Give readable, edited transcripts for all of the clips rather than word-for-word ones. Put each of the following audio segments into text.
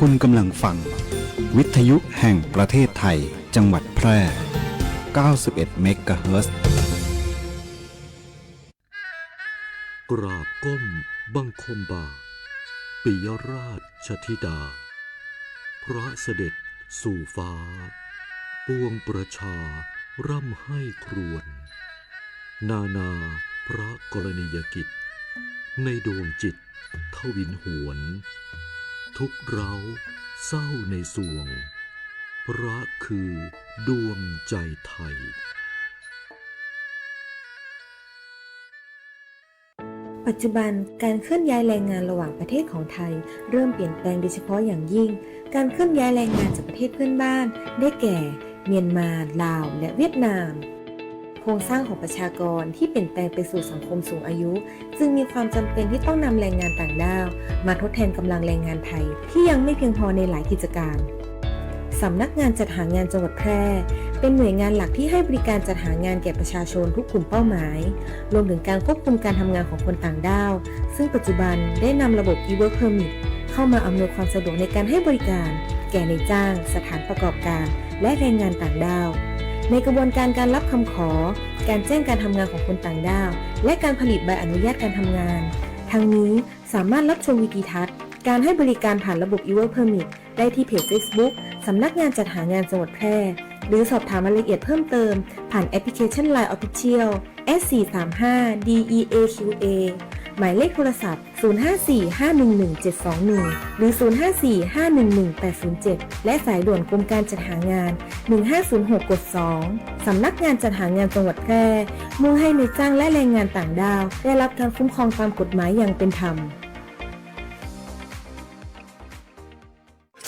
คุณกำลังฟังวิทยุแห่งประเทศไทยจังหวัดแพร่ 91 เมกะเฮิรตซ์ กราบก้มบังคมบาทปิยราชธิดาพระเสด็จสู่ฟ้าปวงประชาร่ำให้ครวญนานาพระกรณียกิจในดวงจิตทวินหวนทุกเร้าเศร้าในสวงพระคือดวงใจไทยปัจจุบันการเคลื่อนย้ายแรงงานระหว่างประเทศของไทยเริ่มเปลี่ยนแปลงโดยเฉพาะอย่างยิ่งการเคลื่อนย้ายแรงงานจากประเทศเพื่อนบ้านได้แก่เมียนมาลาวและเวียดนามโครงสร้างของประชากรที่เปลี่ยนแปลงไปสู่สังคมสูงอายุจึงมีความจำเป็นที่ต้องนำแรงงานต่างด้าวมาทดแทนกำลังแรงงานไทยที่ยังไม่เพียงพอในหลายกิจการสำนักงานจัดหางานจังหวัดแพร่เป็นหน่วยงานหลักที่ให้บริการจัดหางานแก่ประชาชนทุกกลุ่มเป้าหมายรวมถึงการควบคุมการทำงานของคนต่างด้าวซึ่งปัจจุบันได้นำระบบ e-work permit เข้ามาอำนวยความสะดวกในการให้บริการแก่นายจ้างสถานประกอบการและแรงงานต่างด้าวในกระบวนการการรับคำขอการแจ้งการทำงานของคนต่างด้าวและการผลิตใบอนุญาตการทำงานทั้งนี้สามารถรับชมวิดีทัศน์การให้บริการผ่านระบบ e-work permit ได้ที่เพจ Facebook สำนักงานจัดหางานจังหวัดแพร่หรือสอบถามรายละเอียดเพิ่มเติมผ่านแอปพลิเคชัน LINE Official S435DEAQA หมายเลขโทรศัพท์ 0545117721 หรือ 0545118807 และสายด่วนกรมการจัดหางาน 1506 กด 2 สำนักงานจัดหางานจังหวัดแพร่มุ่งให้นายจ้างและแรงงานต่างด้าวได้รับการคุ้มครองตามกฎหมายอย่างเป็นธรรม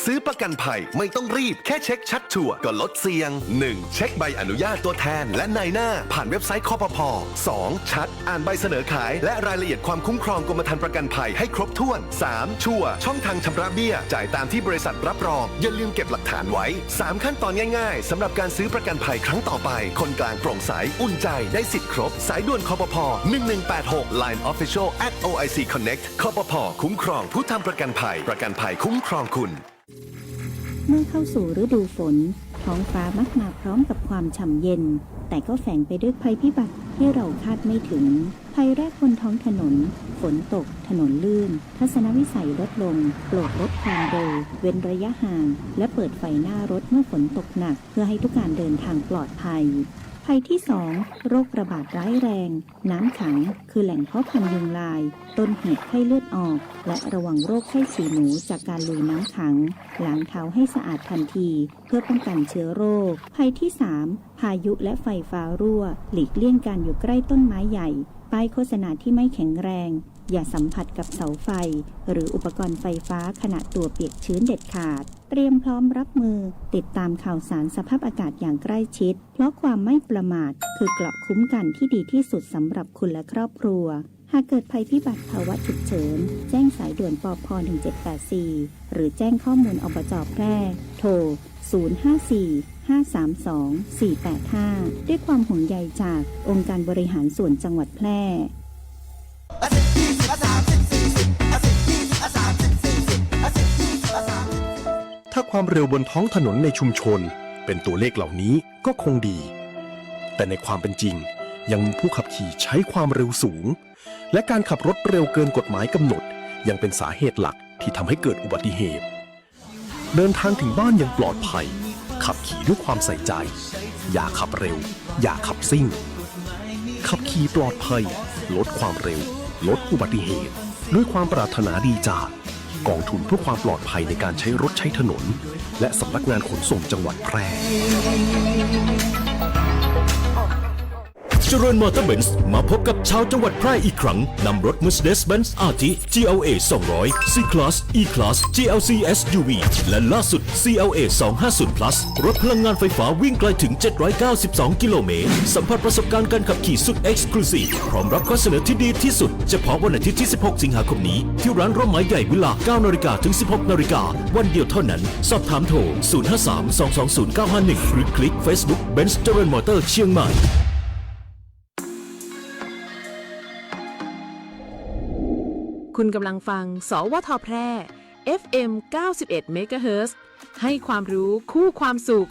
ซื้อประกันภัยไม่ต้องรีบแค่เช็คชัดชัวร์ก็ลดเสี่ยง 1. เช็คใบอนุญาตตัวแทนและนายหน้าผ่านเว็บไซต์คปภ 2. ชัดอ่านใบเสนอขายและรายละเอียดความคุ้มครองกรมธรรม์ประกันภัยให้ครบถ้วน 3. ชัวร์ช่องทางชำระเบี้ยจ่ายตามที่บริษัทรับรองอย่าลืมเก็บหลักฐานไว้ 3 ขั้นตอนง่ายๆสำหรับการซื้อประกันภัยครั้งต่อไปคนกลางโปร่งใสอุ่นใจได้สิทธิ์ครบสายด่วนคปภ 1186 Line Official @OIC Connect คปภคุ้มครองผู้ทำประกันภัยคุ้มครองคุณเมื่อเข้าสู่ฤดูฝนท้องฟ้ามักมาพร้อมกับความฉ่ำเย็นแต่ก็แฝงไปด้วยภัยพิบัติที่เราคาดไม่ถึงภัยแรกบนท้องถนนฝนตกถนนลื่นทัศนวิสัยลดลงโปรดลดความเร็วเว้นระยะห่างและเปิดไฟหน้ารถเมื่อฝนตกหนักเพื่อให้ทุกการเดินทางปลอดภัยภัยที่ 2 โรคระบาดร้ายแรงน้ำขังคือแหล่งเพาะพันธุ์ยุงลายต้นเหตุไข้เลือดออกและระวังโรคไข้ฉี่หนูจากการลุยน้ำขังล้างเท้าให้สะอาดทันทีเพื่อป้องกันเชื้อโรคภัยที่ 3 พายุและไฟฟ้ารั่วหลีกเลี่ยงการอยู่ใกล้ต้นไม้ใหญ่ป้ายโฆษณาที่ไม่แข็งแรงอย่าสัมผัสกับเสาไฟหรืออุปกรณ์ไฟฟ้าขณะตัวเปียกชื้นเด็ดขาดเตรียมพร้อมรับมือติดตามข่าวสารสภาพอากาศอย่างใกล้ชิดเพราะความไม่ประมาทคือเกราะคุ้มกันที่ดีที่สุดสำหรับคุณและครอบครัวหากเกิดภัยพิบัติภาวะฉุกเฉินแจ้งสายด่วนปภ1784หรือแจ้งข้อมูลอบจ.แพร่โทร054-532-485ด้วยความห่วงใยจากองค์การบริหารส่วนจังหวัดแพร่ถ้าความเร็วบนท้องถนนในชุมชนเป็นตัวเลขเหล่านี้ก็คงดีแต่ในความเป็นจริงยังมีผู้ขับขี่ใช้ความเร็วสูงและการขับรถเร็วเกินกฎหมายกำหนดยังเป็นสาเหตุหลักที่ทำให้เกิดอุบัติเหตุเดินทางถึงบ้านอย่างปลอดภัยขับขี่ด้วยความใส่ใจอย่าขับเร็วอย่าขับซิ่งขับขี่ปลอดภัยลดความเร็วลดอุบัติเหตุด้วยความปรารถนาดีจากกองทุนเพื่อความปลอดภัยในการใช้รถใช้ถนนและสำนักงานขนส่งจังหวัดแพร่เจริญมอเตอร์เบนซ์มาพบกับชาวจังหวัดแพร่อีกครั้งนำรถ Mercedes-Benz RT GLA 200 C-Class E-Class GLC SUV และล่าสุด CLA 250 Plus รถพลังงานไฟฟ้าวิ่งไกลถึง792กิโลเมตรสัมผัสประสบการณ์การขับขี่สุด Exclusive พร้อมรับข้อเสนอที่ดีที่สุดเฉพาะวันอาทิตย์ที่16สิงหาคมนี้ที่ร้านร่มไม้ใหญ่เวลา 9 นาฬิกาถึง 16 นาฬิกาวันเดียวเท่านั้นสอบถามโทร 053-220-951 หรือคลิก Facebook Benz เจริญมอเตอร์เชียงใหม่คุณกำลังฟังสวทแพร่ FM 91 MHz ให้ความรู้คู่ความสุข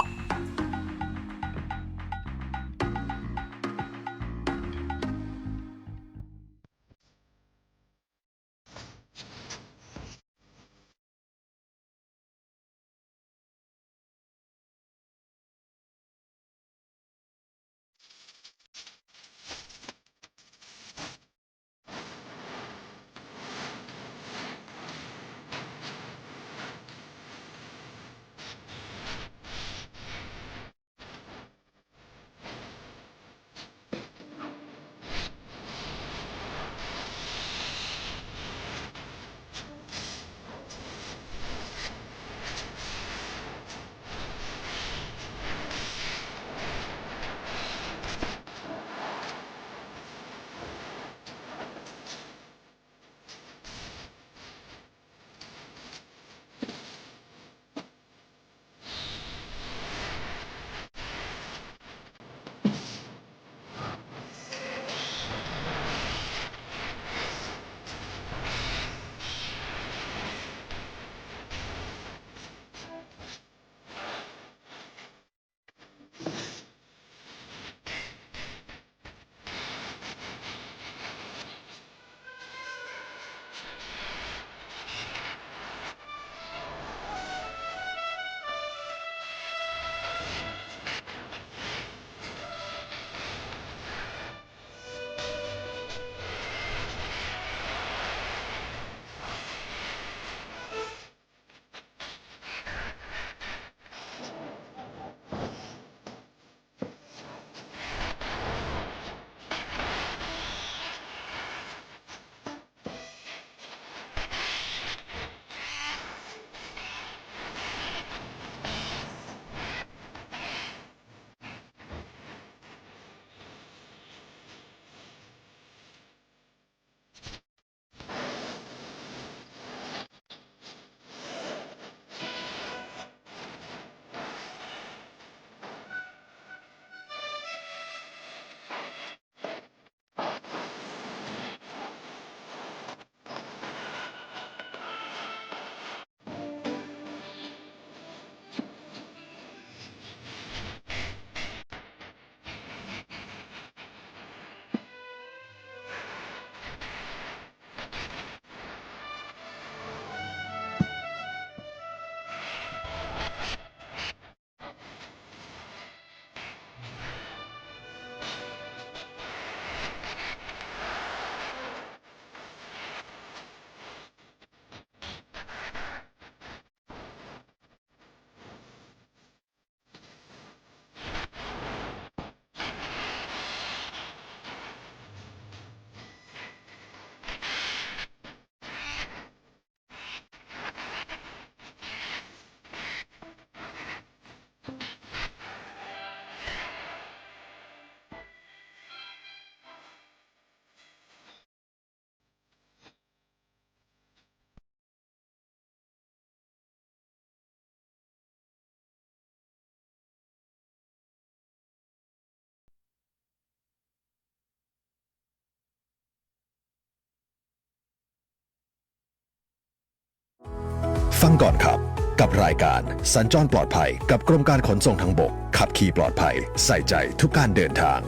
ฟังก่อนขับกับรายการสัญจรปลอดภัยกับกรมการขนส่งทางบกขับขี่ปลอดภัยใส่ใจทุกการเดินทาง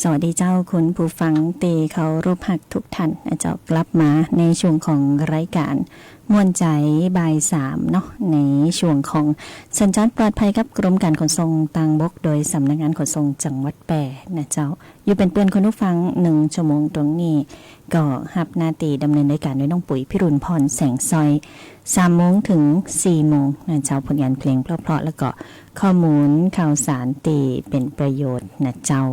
สวัสดีเจ้าคุณผู้ฟังเตเขารบหักทุกท่านเจ้ากลับมาในช่วงของรายการม่วนใจบ่าย3เนาะในช่วงของสัญจรปลอดภัยกับกรมการขนส่งทางบกโดยสำนักงานขนส่งจังหวัดแปร่นะเจ้าอยู่เป็นเพื่อนคุณผู้ฟัง1ชั่วโมงตรงนี้ก็รับหน้าที่ดำเนินรายการโดยน้องปุ๋ยพิรุณพรแสงซอย3โมงถึง4โมงนะเจ้าผลงานเพลงเพราะๆแล้วก็ข้อมูลข่าวสารตีเป็นประโยชน์นะเจ้า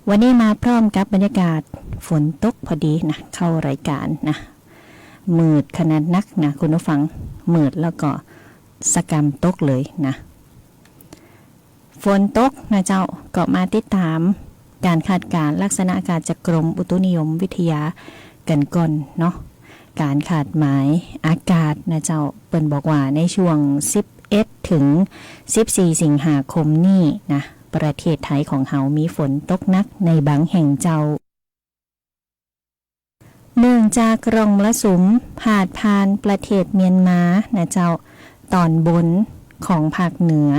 วันนี้มาพร้อมกับบรรยากาศฝนตกพอดีนะเข้ารายการนะมืดขนาดนักนะคุณผู้ฟังมืดแล้วก็สกรรมตกเลยนะฝนตกนะเจ้าก็มาติดตามการคาดการณ์ลักษณะอากาศจากกรมอุตุนิยมวิทยากันก่อนเนาะการคาดหมายอากาศนะเจ้าเปิ้นบอกว่าในช่วง11ถึง14สิงหาคมนี้นะประเทศไทยของเฮามีฝนตกหนักในบางแห่งเจ้า เนื่องจากร่องมรสุมพาดผ่านประเทศเมียนมานะเจ้าตอนบนของภาคเหนือ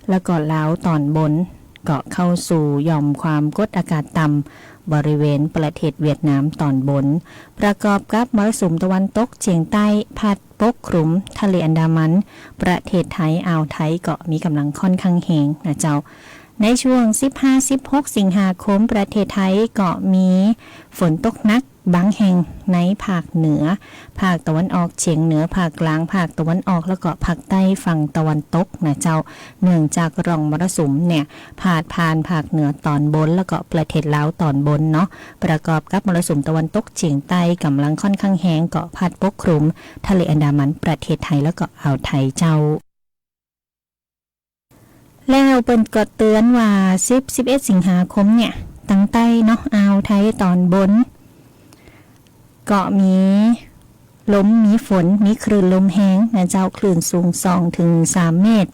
แล้วก็ลาวตอนบนก็เข้าสู่หย่อมความกดอากาศต่ำบริเวณประเทศเวียดนามตอนบนประกอบกับมรสุมตะวันตกเฉียงใต้พัดปกคลุมทะเลอันดามันประเทศไทยอ่าวไทยก็มีกำลังค่อนข้างแหงนะเจ้าในช่วง 15-16 สิงหาคมประเทศไทยก็มีฝนตกหนักบางแห่งในภาคเหนือภาคตะวันออกเฉียงเหนือภาคกลางภาคตะวันออกแล้วก็ภาคใต้ฝั่งตะวันตกนะเจ้าเนื่องจากร่องมรสุมเนี่ยพาดผ่านภาคเหนือตอนบนแล้วก็ประเทศลาวตอนบนเนาะประกอบกับมรสุมตะวันตกเฉียงใต้กำลังค่อนข้างแห้งเกาะพัดปกคลุมทะเลอันดามันประเทศไทยแล้วก็อ่าวไทยเจ้าแล้วเปิ้นก็เตือนว่า11 สิงหาคมเนี่ยตั้งใต้เนาะอ่าวไทยตอนบนก็มีลมมีฝนมีคลื่นลมแห้งนะเจ้าคลื่นสูง 2-3 เมตร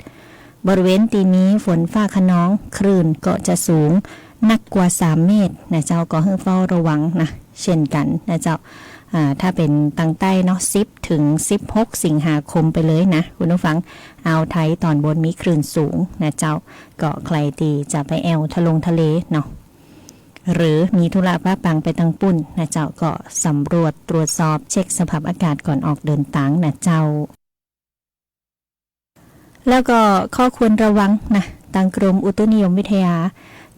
บริเวณที่มีฝนฟ้าคะนองคลื่นก็จะสูงนักกว่า3 เมตรนะเจ้าก็ให้เฝ้าระวังนะเช่นกันนะเจ้าถ้าเป็นตั้งใต้เนาะ10-16 สิงหาคมไปเลยนะคุณผู้ฟังอ่าวไทยตอนบนมีคลื่นสูงนะเจ้าก็ใครตีจะไปแอวทะเลเนาะหรือมีธุระป้าปังไปตังปุ่นนะเจ้าก็สำรวจตรวจสอบเช็คสภาพอากาศก่อนออกเดินทางนะเจ้าแล้วก็ข้อควรระวังนะทางกรมอุตุนิยมวิทยา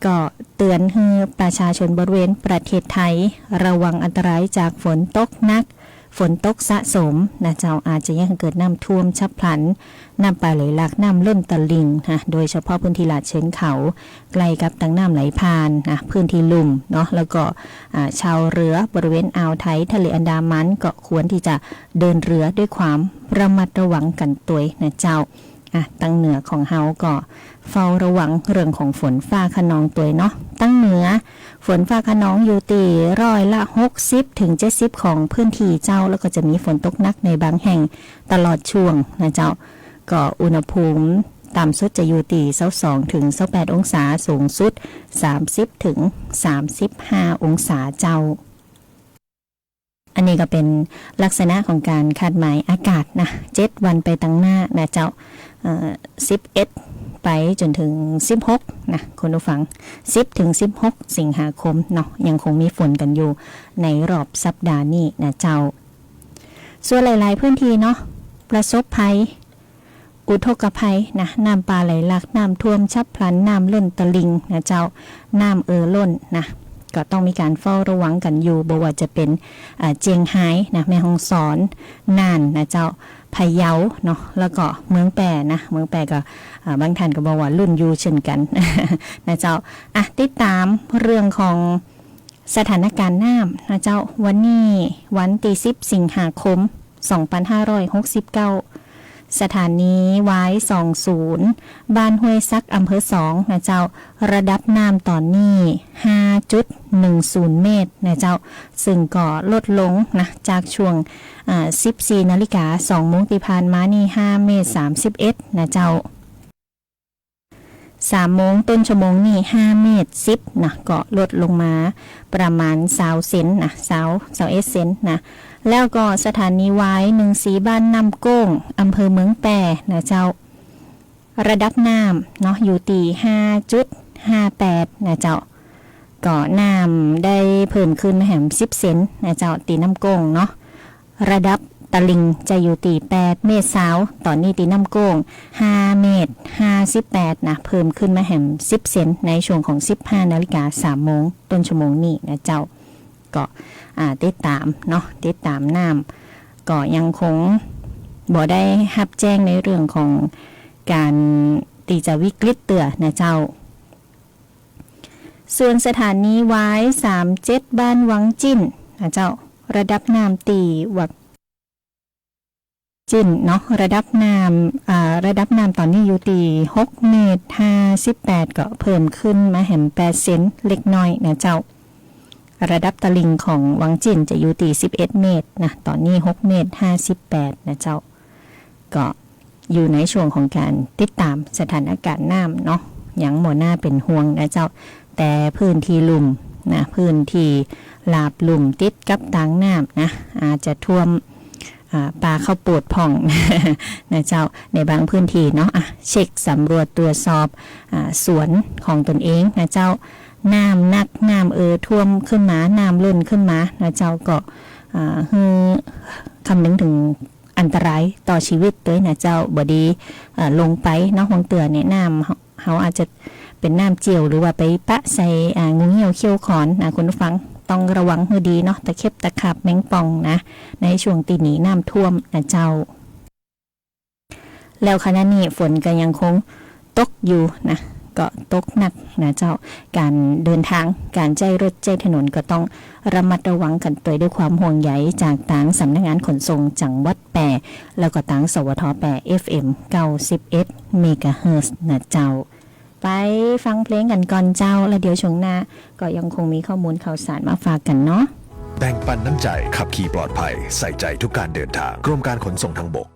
ก็เตือนให้ประชาชนบริเวณประเทศไทยระวังอันตรายจากฝนตกหนักฝนตกสะสมนะเจ้าอาจจะยังเกิดน้ำท่วมฉับพลันน้ำป่าไหลหลากน้ำล้นตลิ่งนะโดยเฉพาะพื้นที่ลาดเชิงเขาใกล้กับตังน้ำไหลผ่านนะพื้นที่ลุ่มเนาะแล้วก็ชาวเรือบริเวณอ่าวไทยทะเลอันดามันก็ควรที่จะเดินเรือด้วยความระมัดระวังกันตัวนะเจ้าตั้งเหนือของเฮาก็เฝ้าระวังเรื่องของฝนฟ้าคะนองตัวเนาะตั้งเหนือฝนฟ้าคะนองอยู่ตี60-70%ของพื้นที่เจ้าแล้วก็จะมีฝนตกหนักในบางแห่งตลอดช่วงนะเจ้าก็อุณหภูมิต่ำสุดจะอยู่ตี22-28 องศาสูงสุด30-35 องศาเจ้าอันนี้ก็เป็นลักษณะของการคาดหมายอากาศนะ7 วันไปตั้งหน้านะเจ้า11ไปจนถึง16นะคุณผู้ฟัง10-16 สิงหาคมเนาะยังคงมีฝนกันอยู่ในรอบสัปดาห์นี้นะเจ้าส่วนหลายๆพื้นที่เนาะประสบภัยอุทกภัยนะน้ำป่าไหลหลากน้ำท่วมฉับพลันน้ำล้นตลิ่งนะเจ้าน้ำล้นนะก็ต้องมีการเฝ้าระวังกันอยู่บ่ว่าจะเป็นเจียงไฮ้นะแม่ฮ่องสอนน่านนะเจ้าพะเยาเนาะแล้วก็เมืองแปนะเมืองแปก็บางท่านก็บอกว่ารุ่นอยู่เช่นกัน นะเจ้าติดตามเรื่องของสถานการณ์น้ำนะเจ้าวันนี้วันที่10 สิงหาคม 2569สถานีไว้20บ้านห้วยซักอำเภอ2นะเจ้าระดับน้ำตอนนี้ 5.10 เมตรนะเจ้าซึ่งก็ลดลงนะจากช่วง14 นาฬิกา 2 โมงที่ผ่านมานี่5 เมตร 31นะเจ้า3 โมงต้นชั่วโมงนี่5 เมตร 10นะก็ลดลงมาประมาณ20 เซนนะ21 เซนนะแล้วก็สถานีไว้14บ้านน้ำโก้งอำเภอเมืองแปนะเจ้าระดับน้ำเนาะอยู่ที่ 5.58 นะเจ้าก็น้ำได้เพิ่มขึ้นมาแหม10 เซนนะเจ้าตีน้ำโก้งเนาะระดับตลิ่งจะอยู่ที่8 เมตรสาวตอนนี้ตีน้ำโก้ง5 เมตร 58นะเพิ่มขึ้นมาแหม10 เซนในช่วงของ15 นาฬิกา 3 โมงต้นชั่วโมงนี้นะเจ้าก็ติดตามเนาะติดตามน้ำก็ยังคงบ่ได้รับแจ้งในเรื่องของการตีจะวิกฤตเตือนะเจ้าส่วนสถานีไว้37บ้านวังจิ้นนะเจ้าระดับน้ำตีวักจิ้นเนาะระดับน้ำตอนนี้อยู่ที่6 เมตร 58ก็เพิ่มขึ้นมาแหม8 เซนเล็กน้อยนะเจ้าระดับตลิ่งของวังจินจะอยู่ที่11 เมตรนะตอนนี้6 เมตร 58นะเจ้าก็อยู่ในช่วงของการติดตามสถานการณ์น้ำเนาะอย่างหมอหน้าเป็นห่วงนะเจ้าแต่พื้นที่ลุ่ม นะพื้นที่ลาบลุ่มติดกับทางน้ำนะอาจจะท่วมปลาข้าวโพดผ่อง นะเจ้าในบางพื้นที่เนาะเช็คสำรวจตรวจสอบสวนของตนเองนะเจ้าน้ำนักน้ำท่วมขึ้นมาน้ำล้นขึ้นมานะเจ้าก็คำนึงถึงอันตรายต่อชีวิตด้วยนะเจ้าบดีลงไปเนาะของเตือนเนี่ยน้ำเขาอาจจะเป็นน้ำเจียวหรือว่าไปปะใส่งูเหี่ยวเขี้ยวขอนนะคุณผู้ฟังต้องระวังให้ดีเนาะตะเข็บตะขับแมงป่องนะในช่วงตีหนีน้ำท่วมนะเจ้าแล้วขณะนี้ฝนก็ยังคงตกอยู่นะก็ตกหนักนะเจ้าการเดินทางการใจรถใจถนนก็ต้องระมัดระวังกันด้วยความห่วงใยจากทางสำนักงานขนส่งจังหวัดแปรแล้วก็ทางสวทแปร FM 91 เมกะเฮิรตซ์นะเจ้าไปฟังเพลงกันก่อนเจ้าแล้วเดี๋ยวช่วงหน้าก็ยังคงมีข้อมูลข่าวสารมาฝากกันเนาะ แบ่งปันน้ำใจขับขี่ปลอดภัยใส่ใจทุกการเดินทางกรมการขนส่งทางบก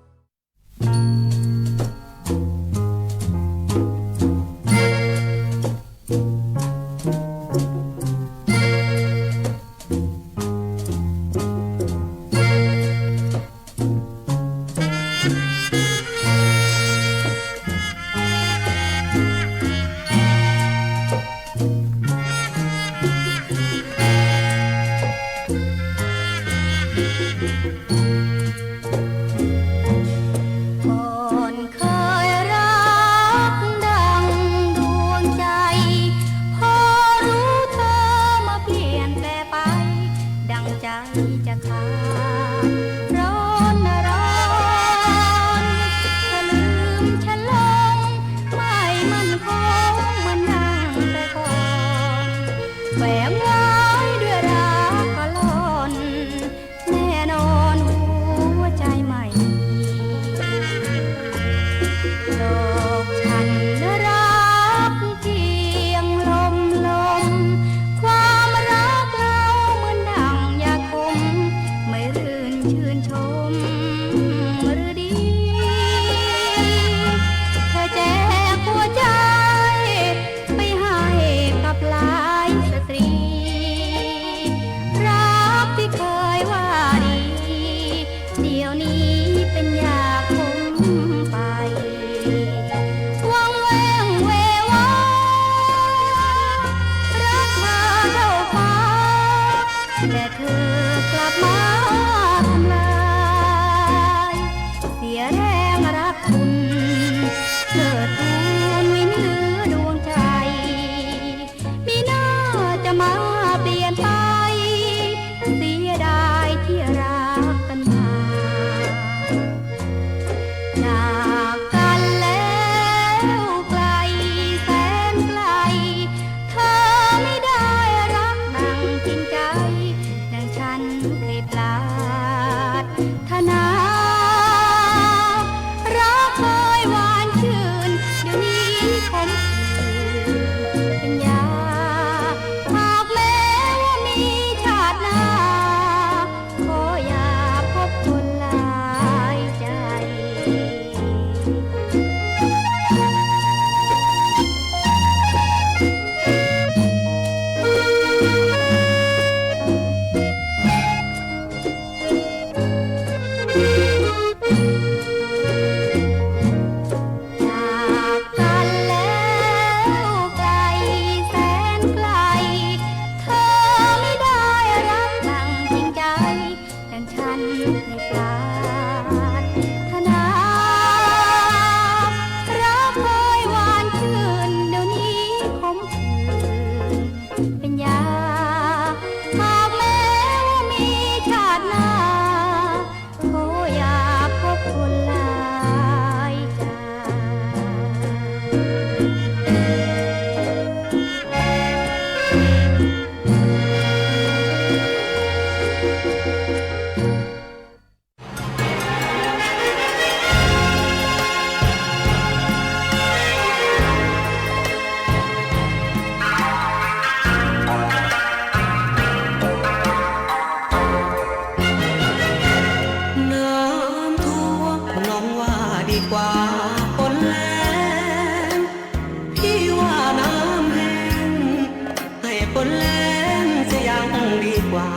กว่า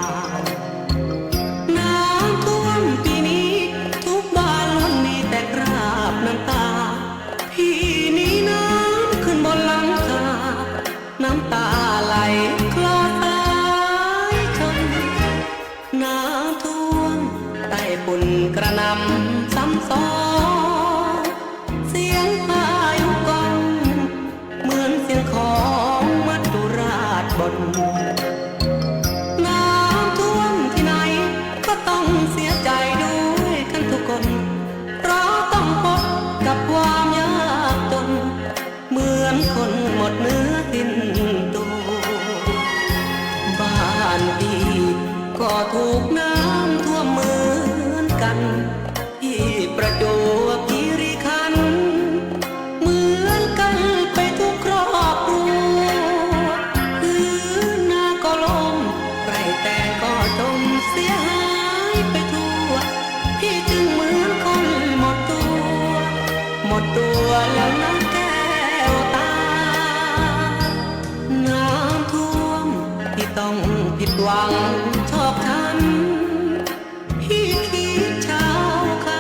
น้ำท่วมปีนี้ทุกบ้านล้วนมีแต่คราบน้ำตาพี่หนี้น้ำขึ้นบนหลังคาน้ำตาไหลคลอสายชนน้ำท่วมใต้ฝุ่นกระหน่ำซ้ำซ้อนเสียงพายุกองเหมือนเสียงของมัจจุราชบนน้ำท่วมที่ไหนก็ต้องเสียใจด้วยกันทุกคนเพราะต้องพบกับความยากจนเหมือนคนหมดเนื้อสิ้นตัวบ้านพี่ก็ถูกน้ำท่วมเหมือนกันที่ประจวบคีรีขันธ์เหมือนกันไปทุกครอบครัวพื้นนาก็ล้มไร่แต่ก็จมเสียหายไปทั่วพี่จึงเหมือนคนหมดตัวแล้วน้ำแก้วตาน้ำท่วมที่ต้องผิดหวังชอกช้ำพี่คิดเช้าค่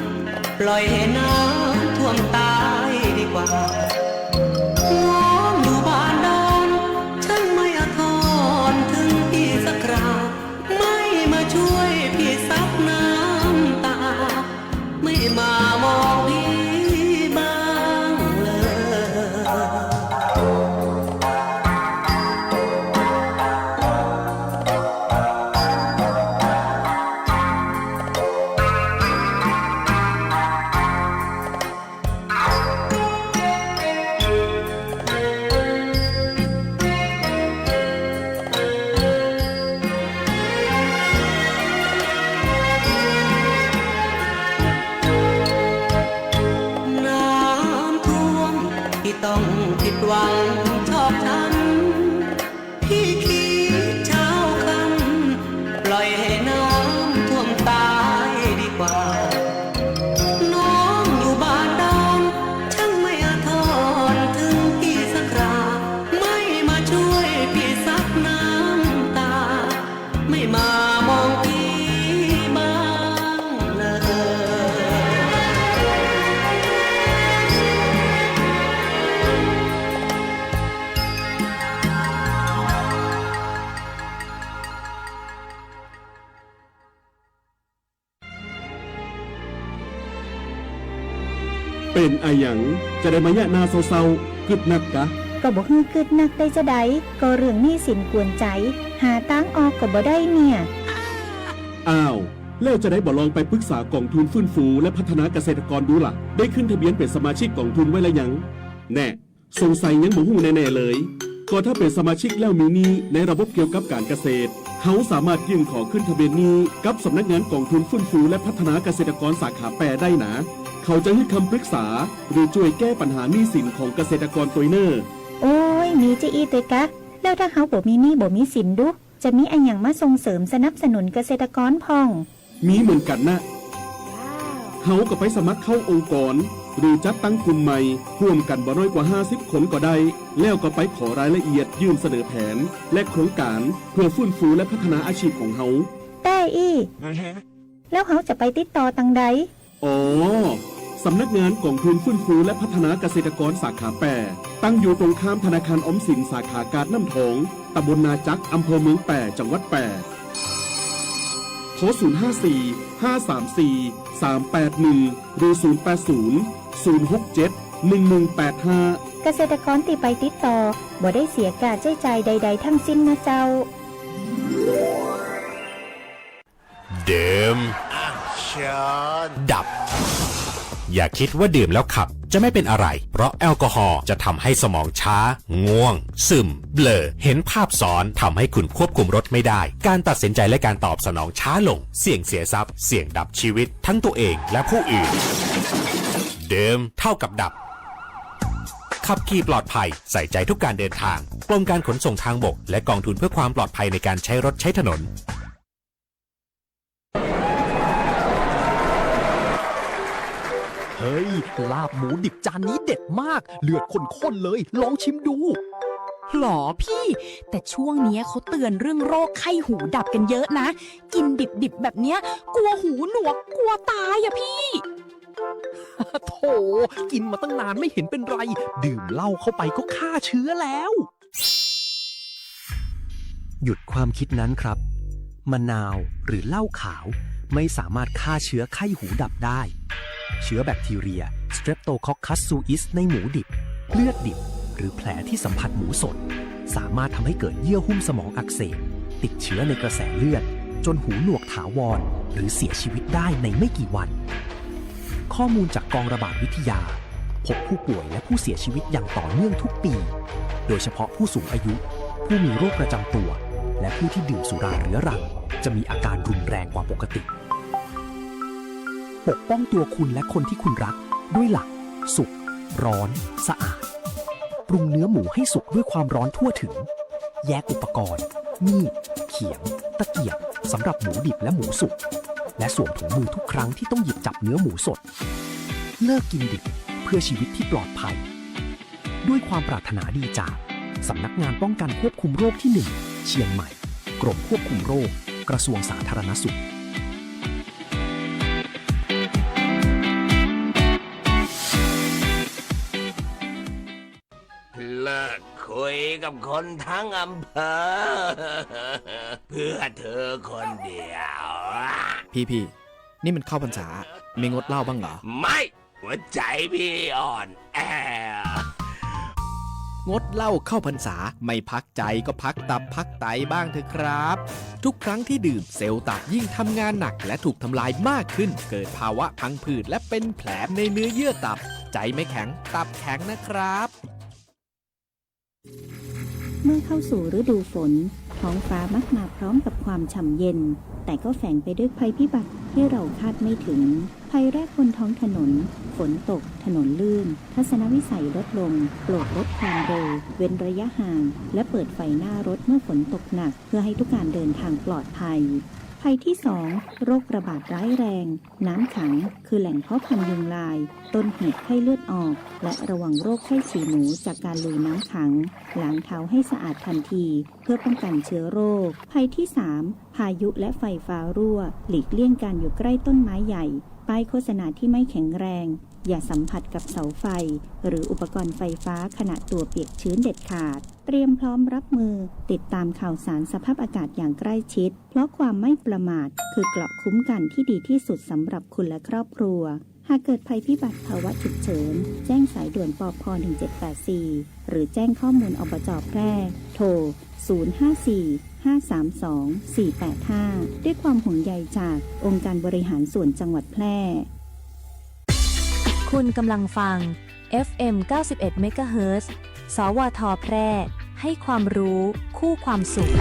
ำปล่อยให้น้ำท่วมตายดีกว่าง้อมอยู่บ้านดอนฉันไม่อาทรถึงพี่สักคราไม่มาช่วยพี่ซับน้ำตาไม่มามองพี่บ้างเลย เป็นอาหยังจะได้มายะนาเศร้าๆกึดนักกะ ก็บอกฮือกึดนักได้จะได้ก็เรื่องหนี้สินกวนใจ หาตั้งออกก็บ่ได้เนี่ย อ้าวแล้วจะได้บ่ลองไปปรึกษากองทุนฟื้นฟูและพัฒนาเกษตรกรดูล่ะได้ขึ้นทะเบียนเป็นสมาชิกกองทุนไว้แล้วยังแน่สงสัยยังบ่ฮู้แน่ๆเลยก็ถ้าเป็นสมาชิกแล้วมีหนี้ในระบบเกี่ยวกับการเกษตรเขาสามารถยื่นขอขึ้นทะเบียนหนี้กับสำนักงานกองทุนฟื้นฟูและพัฒนาเกษตรกรสาขาแปรได้นะเขาจะให้คำปรึกษาหรือช่วยแก้ปัญหาหนี้สินของเกษตรกรตัวเนอร์ โอ้ยมีจะอีเตกะแล้วถ้าเขาบ่มีหนี้บ่มีสินดุจะมีอันหยังมาส่งเสริมสนับสนุนเกษตรกรพ่องมีเหมือนกันนะเขาก็ไปสมัครเข้าองค์กรหรือจัดตั้งกลุ่มใหม่ร่วมกันบ่น้อยกว่า50คนก็ได้แล้วก็ไปขอรายละเอียดยื่นเสนอแผนและโครงการเพื่อฟื้นฟูและพัฒนาอาชีพของเขาแต่แล้วเขาจะไปติดต่อตังใดอ๋อสำนักงานกองทุนฟื้นฟูและพัฒนาเกษตรกรสาขาแปรตั้งอยู่ตรงข้ามธนาคารออมสินสาขากาดน้ำทองตำบลนาจักอำเภอเมืองแปรจังหวัดแปรโทร054-534-381 หรือ 080-067-1185 เกษตรกรที่ไปติดต่อบ่ได้เสียการใช้จ่ายใดๆทั้งสิ้นนะเจ้าดื่มดับอย่าคิดว่าดื่มแล้วขับจะไม่เป็นอะไรเพราะแอลกอฮอล์จะทำให้สมองช้าง่วงซึมเบลอเห็นภาพซ้อนทำให้คุณควบคุมรถไม่ได้การตัดสินใจและการตอบสนองช้าลงเสี่ยงเสียทรัพย์เสี่ยงดับชีวิตทั้งตัวเองและผู้อื่นดื่มเท่ากับดับขับขี่ปลอดภัยใส่ใจทุกการเดินทางกรมการขนส่งทางบกและกองทุนเพื่อความปลอดภัยในการใช้รถใช้ถนนเฮ้ยลาบหมูดิบจานนี้เด็ดมากเลือดข้นๆเลยลองชิมดู หรอพี่ แต่ช่วงเนี้ยเขาเตือนเรื่องโรคไข้หูดับกันเยอะนะ กินดิบๆแบบเนี้ยกลัวหูหนวกกลัวตายอะพี่ โถกินมาตั้งนานไม่เห็นเป็นไร ดื่มเหล้าเข้าไปก็ฆ่าเชื้อแล้ว หยุดความคิดนั้นครับ มะนาวหรือเหล้าขาวไม่สามารถฆ่าเชื้อไข้หูดับได้ เชื้อแบคทีเรีย Streptococcus suis ในหมูดิบ เลือดดิบ หรือแผลที่สัมผัสหมูสด สามารถทำให้เกิดเยื่อหุ้มสมองอักเสบ ติดเชื้อในกระแสเลือด จนหูหนวกถาวร หรือเสียชีวิตได้ในไม่กี่วัน ข้อมูลจากกองระบาดวิทยา พบผู้ป่วยและผู้เสียชีวิตอย่างต่อเนื่องทุกปี โดยเฉพาะผู้สูงอายุ ผู้มีโรคประจำตัว และผู้ที่ดื่มสุราเรื้อรัง จะมีอาการรุนแรงกว่าปกติ ปกป้องตัวคุณและคนที่คุณรัก ด้วยหลัก สุก ร้อน สะอาด ปรุงเนื้อหมูให้สุกด้วยความร้อนทั่วถึง แยกอุปกรณ์ มีด เขียง ตะเกียบสำหรับหมูดิบและหมูสุก และสวมถุงมือทุกครั้งที่ต้องหยิบจับเนื้อหมูสด เลิกกินดิบเพื่อชีวิตที่ปลอดภัย ด้วยความปรารถนาดีจากสำนักงานป้องกันควบคุมโรคที่ 1 เชียงใหม่ กรมควบคุมโรค กระทรวงสาธารณสุข เลิกคุยกับคนทั้งอำเภอ เพื่อเธอคนเดียว พี่นี่มันเข้าพรรษาไม่งดเหล้าบ้างเหรอ ไม่หัวใจพี่อ่อนแอ งดเหล้าเข้าพรรษาไม่พักใจก็พักตับพักไตบ้างเถอะครับ ทุกครั้งที่ดื่มเซลล์ตับยิ่งทำงานหนักและถูกทำลายมากขึ้น เกิดภาวะพังผืดและเป็นแผลในเนื้อเยื่อตับ ใจไม่แข็งตับแข็งนะครับ เมื่อเข้าสู่ฤดูฝน ท้องฟ้ามักมาพร้อมกับความฉ่ำเย็น แต่ก็แฝงไปด้วยภัยพิบัติที่เราคาดไม่ถึง ภัยแรกบนท้องถนน ฝนตก ถนนลื่น ทัศนวิสัยลดลง โปรดลดความเร็ว เว้นระยะห่าง และเปิดไฟหน้ารถเมื่อฝนตกหนัก เพื่อให้ทุกการเดินทางปลอดภัย ภัยที่ 2 โรคระบาดร้ายแรง น้ำขัง คือแหล่งเพาะพันธุ์ยุงลาย ต้นเหตุไข้เลือดออก และระวังโรคไข้ฉี่หนูจากการลุยน้ำขัง ล้างเท้าให้สะอาดทันที เพื่อป้องกันเชื้อโรค ภัยที่ 3 พายุและไฟฟ้ารั่ว หลีกเลี่ยงการอยู่ใกล้ต้นไม้ใหญ่ ป้ายโฆษณาที่ไม่แข็งแรง อย่าสัมผัสกับเสาไฟ หรืออุปกรณ์ไฟฟ้าขณะตัวเปียกชื้นเด็ดขาด เตรียมพร้อมรับมือ ติดตามข่าวสารสภาพอากาศอย่างใกล้ชิด เพราะความไม่ประมาทคือเกราะคุ้มกันที่ดีที่สุดสำหรับคุณและครอบครัว หากเกิดภัยพิบัติภาวะฉุกเฉิน แจ้งสายด่วนปพ1784 หรือแจ้งข้อมูลอบจ.แพร่ โทร 054-532-485 ด้วยความห่วงใยจากองค์การบริหารส่วนจังหวัดแพร่ คุณกำลังฟัง FM 91 เมกะเฮิรตซ์ สวท แพร่ ให้ความรู้คู่ความสุข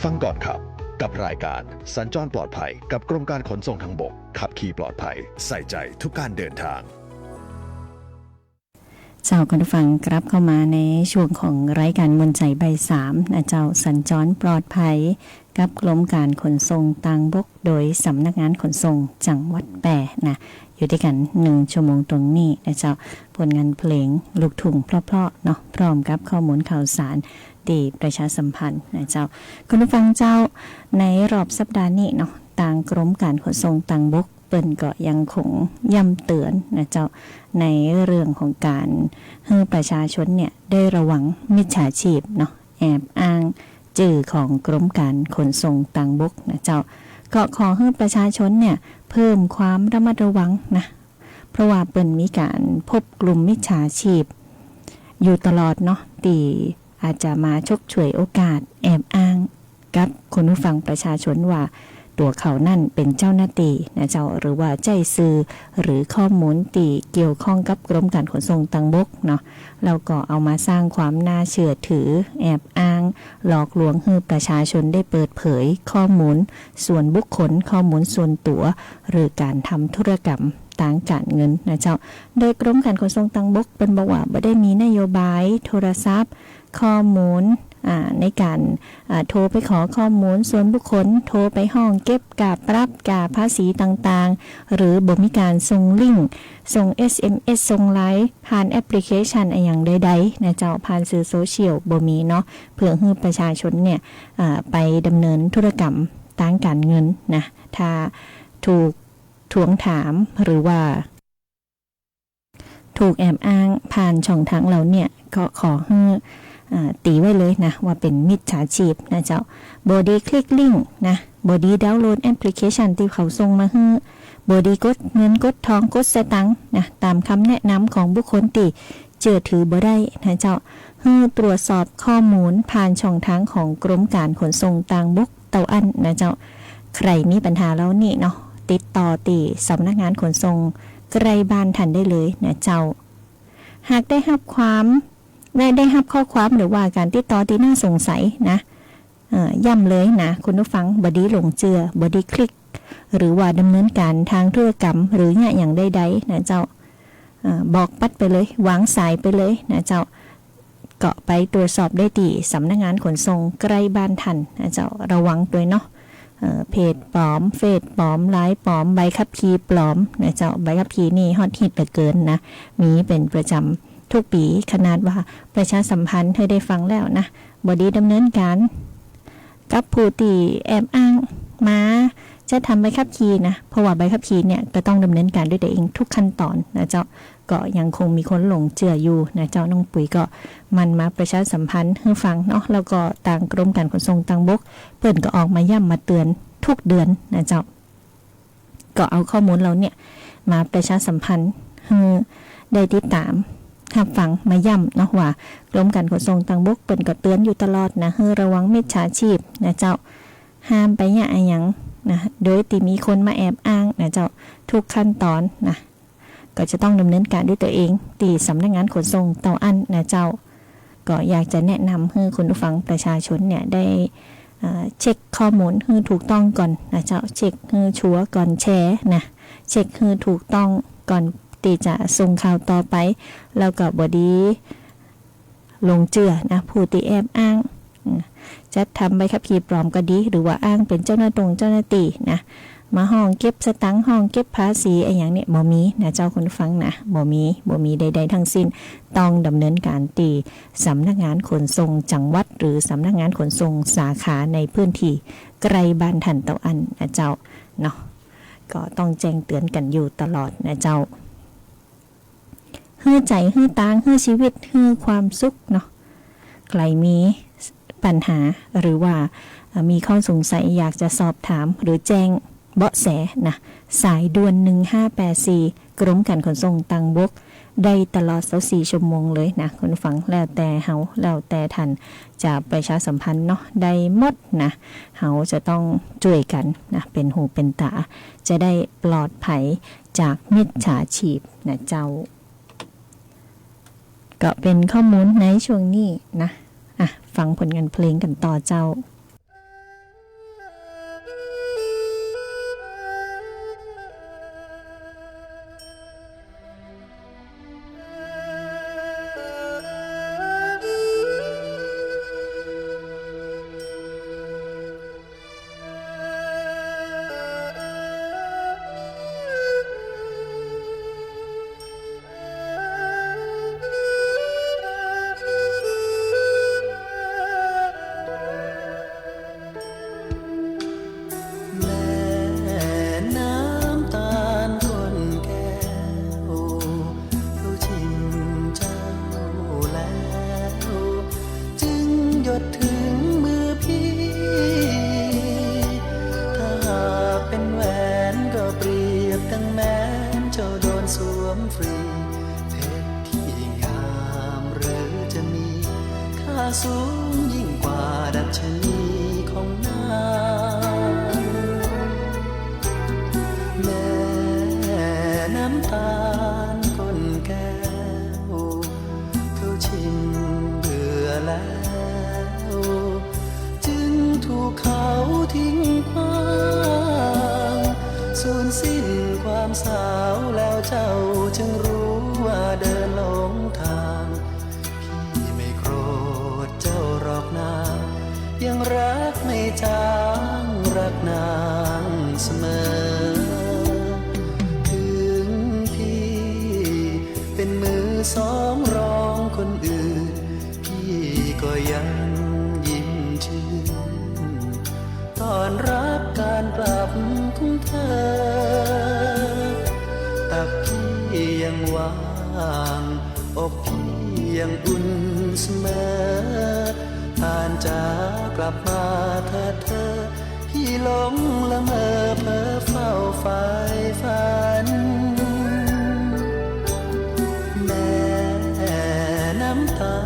ฟังก่อนขับกับรายการสัญจรปลอดภัยกับกรมการขนส่งทางบกขับขี่ปลอดภัยใส่ใจทุกการเดินทางเจ้าคุณผู้ฟังกลับเข้ามาในช่วงของรายการมนใจใบ3นะเจ้าสัญจรปลอดภัยกับกรมการขนส่งทางบกโดยสำนักงานขนส่งจังหวัดแปร่นะอยู่ด้วยกัน1ชั่วโมงตรงนี้นะเจ้าผลงานเพลงลูกทุ่งเพราะๆเนาะพร้อมกับข้อมูลข่าวสารตีประชาสัมพันธ์นะเจ้าคุณผู้ฟังเจ้าในรอบสัปดาห์นี้เนาะทางกรมการขนส่งทางบกเปิ้นก็ยังคงย้ำเตือนนะเจ้าในเรื่องของการให้ประชาชนเนี่ยได้ระวังมิจฉาชีพเนาะแอบอ้างชื่อของกรมการขนส่งทางบกนะเจ้าก็ขอให้ประชาชนเนี่ยเพิ่มความระมัดระวังนะเพราะว่าเปิ้นมีการพบกลุ่มมิจฉาชีพอยู่ตลอดเนาะที่อาจจะมาชกฉวยโอกาสแอบอ้างกับคนผู้ฟังประชาชนว่าตัวเขานั่นเป็นเจ้าหน้าที่นะเจ้าหรือว่าใจซื้อหรือข้อมูลที่เกี่ยวข้องกับกรมการขนส่งทางบกเนาะเราก็เอามาสร้างความน่าเชื่อถือแอบอ้างหลอกลวงให้ประชาชนได้เปิดเผยข้อมูลส่วนบุคคลข้อมูลส่วนตัวหรือการทำธุรกรรมทางการเงินนะเจ้าโดยกรมการขนส่งทางบกเป็นบอกว่าไม่ได้มีนโยบายโทรศัพท์ข้อมูลในการโทรไปขอข้อมูลส่วนบุคคลโทรไปห้องเก็บกาปรับกาภาษีต่างๆหรือบ่มีการส่งลิงก์ส่ง SMS ส่งไลน์ผ่านแอปพลิเคชันอย่างใดๆนะเจ้าผ่านสื่อโซเชียลบ่มีเนาะเพื่อให้ประชาชนเนี่ยไปดำเนินธุรกรรมทางการเงินนะถ้าถูกทวงถามหรือว่าถูกแอบอ้างผ่านช่องทางเราเนี่ยก็ขอให้ตีไว้เลยนะว่าเป็นมิจฉาชีพนะเจ้าบอดี้คลิกลิงก์นะบอดี้ดาวน์โหลดแอปพลิเคชันที่เขาส่งมาให้บอดี้กดเงินกดทองกดสตังค์นะตามคำแนะนำของบุคคลที่เชื่อถือบ่ได้นะเจ้าให้ตรวจสอบข้อมูลผ่านช่องทางของกรมการขนส่งทางบกเตาอันนะเจ้าใครมีปัญหาแล้วนี่เนาะติดต่อตีสำนักงานขนส่งใกล้บ้านทันได้เลยนะเจ้าหากได้รับข้อความหรือว่าการติดต่อที่น่าสงสัยนะย้ำเลยนะคุณผู้ฟังบดีหลงเจือบดีคลิกหรือว่าดำเนินการทางธุรกรรมหรืออย่างใดๆนะเจ้าบอกปัดไปเลยวางสายไปเลยนะเจ้าเกาะไปตรวจสอบได้ที่สำนักงานขนส่งใกล้บ้านทันนะเจ้าระวังด้วยเนาะเพจปลอมเฟซปลอมไลน์ปลอมใบขับขี่ปลอมนะเจ้าใบขับขี่นี่ฮอตฮิตเหลือเกินนะมีเป็นประจำทุกปีขนาดว่าประชาสัมพันธ์ให้ได้ฟังแล้วนะบดีดำเนินการกับผู้ที่แอบอ้างมาจะทำใบขับขี่นะเพราะว่าใบขับขี่เนี่ยก็ต้องดำเนินการด้วยตัวเองทุกขั้นตอนนะเจ้าก็ยังคงมีคนหลงเชื่ออยู่นะเจ้าน้องปุ๋ยก็มันมาประชาสัมพันธ์ให้ฟังเนาะแล้วก็ทางกรมการขนส่งทางบกเปิ้นก็ออกมาย้ำมาเตือนทุกเดือนนะเจ้าก็เอาข้อมูลเราเนี่ยมาประชาสัมพันธ์ให้ได้ติดตามรับฟังมาย้ำเนาะว่ากรมการขนส่งทางบกเปิ้นก็เตือนอยู่ตลอดนะให้ระวังมิจฉาชีพนะเจ้าห้ามไปอย่างนะโดยที่มีคนมาแอบอ้างนะเจ้าทุกขั้นตอนนะก็จะต้องดำเนินการด้วยตัวเองที่สำนักงานขนส่งเตาอั้นนะเจ้าก็อยากจะแนะนำให้คุณผู้ฟังประชาชนเนี่ยได้เช็คข้อมูลให้ถูกต้องก่อนนะเจ้าเช็คให้ชัวร์ก่อนแชร์นะเช็คให้ถูกต้องก่อนที่จะส่งข่าวต่อไปแล้วก็บดีลงเชื่อนะผู้ที่แอบอ้างจะทำใบขับขี่ปลอมก็ดีหรือว่าอ้างเป็นเจ้าหน้าที่นะมาห้องเก็บสตังค์ห้องเก็บภาษีอย่างนี้บ่มีนะเจ้าคุณฟังนะบ่มีใดๆทั้งสิ้นต้องดำเนินการตีสำนักงานขนส่งจังหวัดหรือสำนักงานขนส่งสาขาในพื้นที่ไกลบ้านทันเตาอันนะเจ้าเนาะ ก็ต้องแจ้งเตือนกันอยู่ตลอดนะเจ้าฮื้อใจฮื้อตางฮื้อชีวิตฮื้อความสุขเนาะใครมีปัญหาหรือว่ามีข้อสงสัยอยากจะสอบถามหรือแจ้งเบาะแสนะสายด่วน1584กรมการขนส่งทางบกได้ตลอด24ชั่วโมงเลยนะคุณฟังแล้วแต่เฮาแล้วแต่ทันจะประชาสัมพันธ์เนาะได้หมดนะเฮาจะต้องช่วยกันนะเป็นหูเป็นตาจะได้ปลอดภัยจากมิจฉาชีพนะเจ้าก็เป็นข้อมูลในช่วงนี้นะฟังผลงานเพลงกันต่อเจ้าสูงยิ่งกว่าดัชนีของนางแม่น้ำตาลก้นแก้วเขาชิมเบื่อแล้วจึงถูกเขาทิ้งขว้างสูญสิ้นความสาวแล้วเจ้าจึงรู้ว่าเดินหลงทางยังรักไม่จางรักนางเสมอถึงพี่เป็นมือสองรองคนอื่นพี่ก็ยังยิ้มชื่นตอนรับการกลับของเธอตักพี่ยังว่างอกพี่ยังอุ่นเสมอผ่านจากกลับมาเธอพี่หลงละเมอเพ้อเฝ้าไฟฝันแม่น้ำตา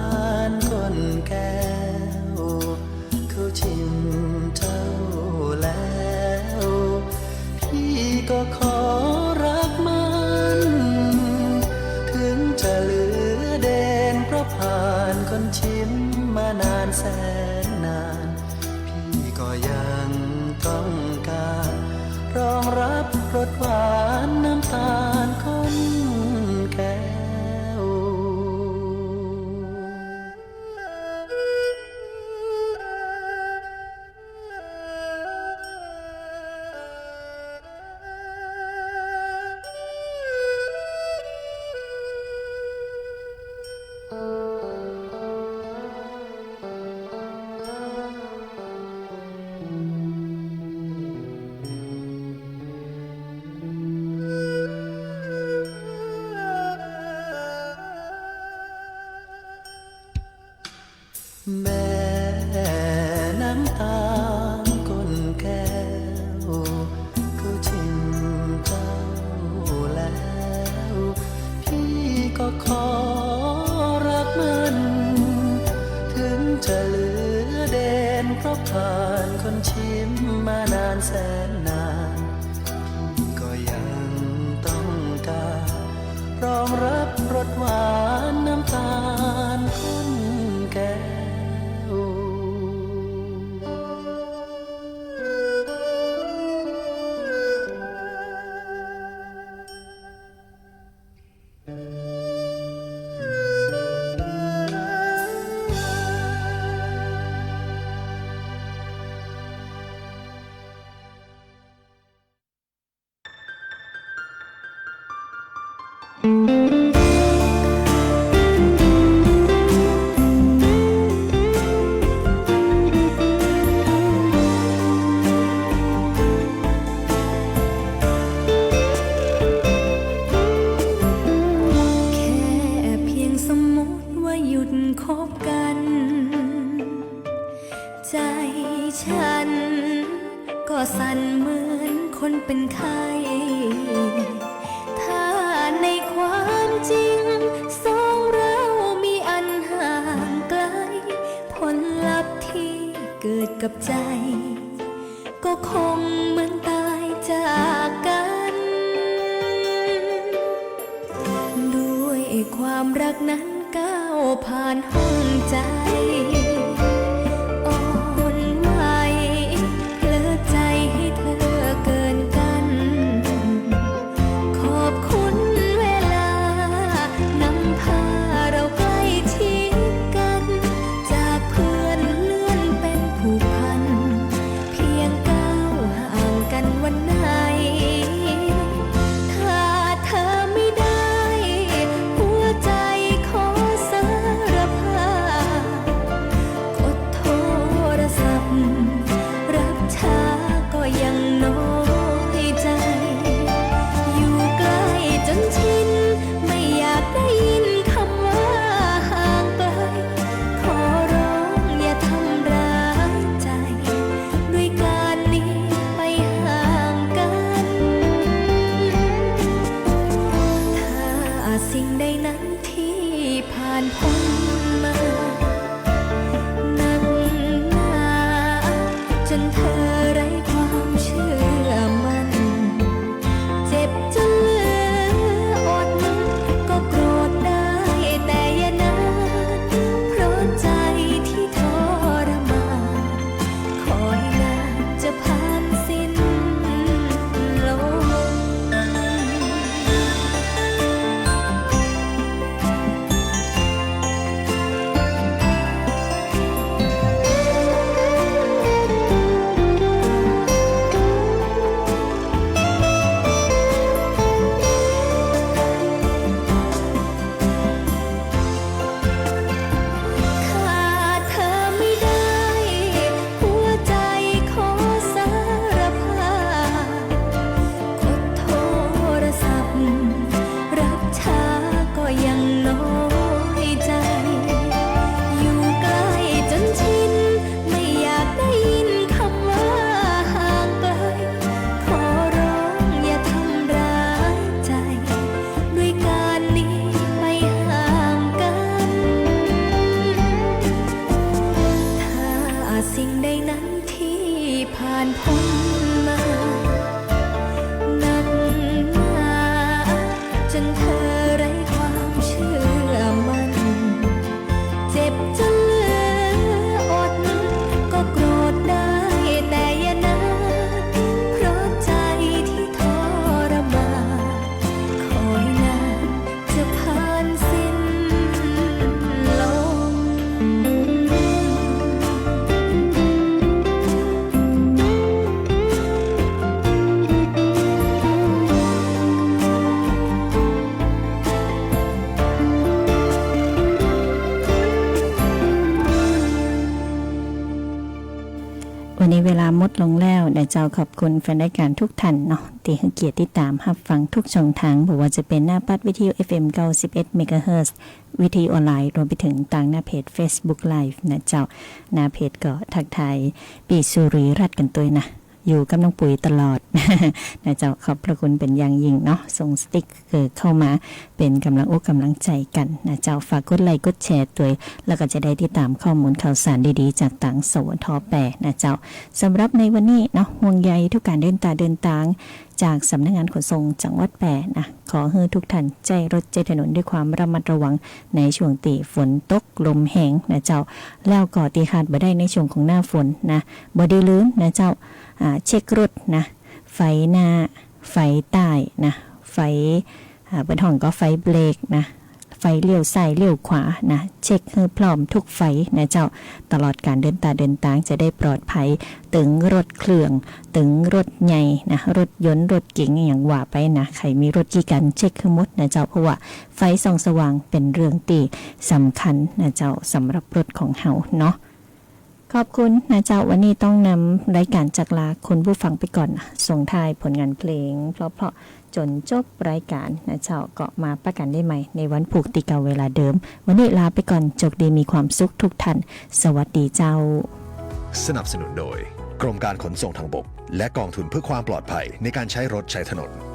ลก้นแก้วเขาชิมเจ้าแล้วพี่ก็ขอรักมันถึงจะเหลือเด่นเพราะผ่านคนชิมมานานแสนนานพี่ก็ยังต้องการรองรับรสหวานน้ำตาลข้นแก้วแม่น้ำตาลก้นแก้วเขาชิมเจ้าแล้วพี่ก็ขอรักมันถึงจะเหลือเด่นเพราะผ่านคนชิมมานานแสนนานพี่ก็ยังต้องการรองรับรสหวานน้ำตาลข้นแก้ว กับใจก็คงเหมือนตายจากกันด้วยความรักนั้นก้าวผ่านห้องใจอ่อนไหวเพลอใจให้เธอเกินกันขอบคุณเวลานำพาเราใกล้ชิดกันจากเพื่อนเลื่อนเป็นผูกพันเพียงก้าวห่างกันวันไหนถ้าเธอไม่ได้หัวใจขอสารภาพกดโทรศัพท์รับช้าก็ยังน้อยใจอยู่ใกล้จนชินไม่อยากได้ยินคำว่าห่างไกลขอร้องอย่าทำร้ายใจด้วยการหนีไปห่างกันถ้าสิ่งใดนั้นที่ผ่านพ้นมานั่งนานจนเธอไร้ความเชื่อมั่นเจ็บจนเหลืออดก็โกรธได้แต่อย่านานเพราะใจที่ทรมานคอยนานจะผ่านสิ้นลม วันนี้เวลาหมดลงแล้วเดี๋ยวเจ้าขอบคุณแฟนรายการทุกท่านเนาะที่ให้เกียรติติดตามรับฟังทุกช่องทางบอกว่าจะเป็นหน้าปัดวิทยุ FM 91 MHz วิทยุออนไลน์รวมไปถึงต่างหน้าเพจ Facebook Live นะเจ้าหน้าเพจก็ทักทายปีสุริรัตน์กันตัวนะอยู่กับน้องปุ๋ยตลอด นะเจ้าขอบพระคุณเป็นอย่างยิ่งเนาะส่งสติ๊กเกอร์เข้ามาเป็นกำลังอกกำลังใจกันนะเจ้าฝากกดไลค์กดแชร์ตัวแล้วก็จะได้ติดตามข้อมูลข่าวสารดีๆจากต่างสวทแปรนะเจ้าสำหรับในวันนี้เนาะห่วงใยทุกการเดินทางจากสำนักงานขนส่งจังหวัดแปรนะขอให้ทุกท่านใจรถใจถนนด้วยความระมัดระวังในช่วงตีฝนตกลมแห้งนะเจ้าแล้วก็ตีขาดบ่ได้ในช่วงของหน้าฝนนะบ่ได้ลืมนะเจ้าเช็ครถนะไฟหน้าไฟใต้นะไฟบนห้องก็ไฟเบรกนะไฟเลี้ยวซ้ายเลี้ยวขวานะเช็คให้พร้อมทุกไฟนะเจ้าตลอดการเดินทางจะได้ปลอดภัยถึงรถเครื่องถึงรถใหญ่นะรถยนต์รถเก๋งอย่างว่าไปนะใครมีรถกี่กันเช็คให้หมดนะเจ้าเพราะว่าไฟส่องสว่างเป็นเรื่องที่สำคัญนะเจ้าสำหรับรถของเฮาเนาะขอบคุณนะเจ้าวันนี้ต้องนำรายการจากลาคุณผู้ฟังไปก่อนนะส่งท้ายผลงานเพลงเพราะจนจบรายการนะเจ้าก็มาประกันได้ใหม่ในวันผูกติเก่าเวลาเดิมวันนี้ลาไปก่อนจบดีมีความสุขทุกท่านสวัสดีเจ้าสนับสนุนโดยกรมการขนส่งทางบกและกองทุนเพื่อความปลอดภัยในการใช้รถใช้ถนน